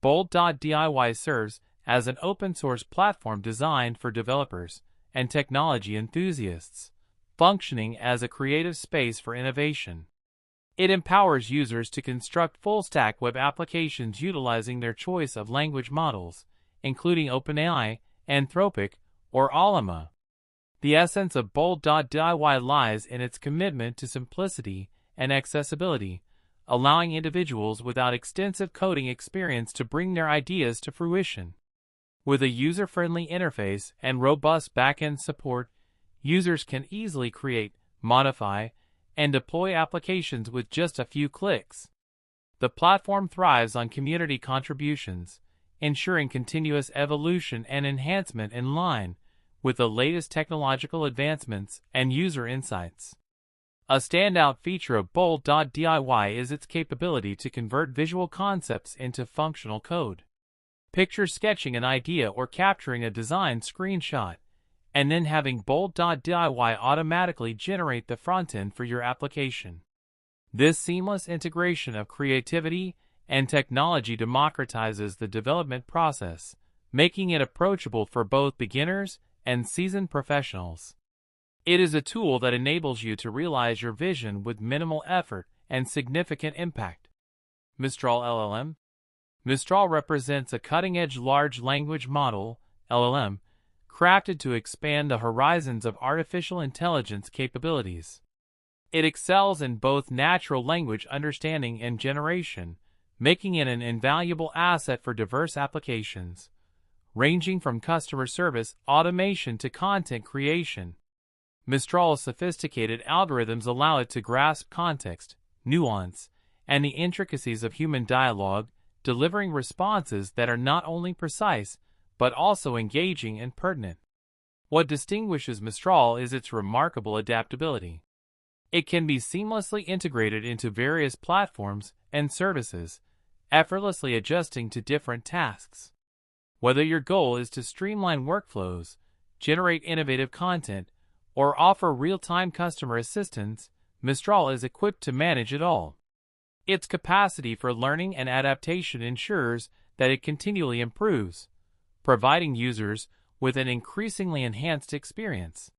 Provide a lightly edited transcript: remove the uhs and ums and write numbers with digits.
Bolt.DIY serves as an open-source platform designed for developers and technology enthusiasts, functioning as a creative space for innovation. It empowers users to construct full-stack web applications utilizing their choice of language models, including OpenAI, Anthropic, or Llama. The essence of Bolt.DIY lies in its commitment to simplicity and accessibility, allowing individuals without extensive coding experience to bring their ideas to fruition. With a user-friendly interface and robust backend support, users can easily create, modify, and deploy applications with just a few clicks. The platform thrives on community contributions, ensuring continuous evolution and enhancement in line with the latest technological advancements and user insights. A standout feature of Bolt.DIY is its capability to convert visual concepts into functional code. Picture sketching an idea or capturing a design screenshot, and then having Bolt.DIY automatically generate the frontend for your application. This seamless integration of creativity and technology democratizes the development process, making it approachable for both beginners and seasoned professionals. It is a tool that enables you to realize your vision with minimal effort and significant impact. Mistral LLM. Mistral represents a cutting-edge large language model, LLM, crafted to expand the horizons of artificial intelligence capabilities. It excels in both natural language understanding and generation, making it an invaluable asset for diverse applications, ranging from customer service automation to content creation. Mistral's sophisticated algorithms allow it to grasp context, nuance, and the intricacies of human dialogue, delivering responses that are not only precise, but also engaging and pertinent. What distinguishes Mistral is its remarkable adaptability. It can be seamlessly integrated into various platforms and services, effortlessly adjusting to different tasks. Whether your goal is to streamline workflows, generate innovative content, or offer real-time customer assistance, Mistral is equipped to manage it all. Its capacity for learning and adaptation ensures that it continually improves, providing users with an increasingly enhanced experience.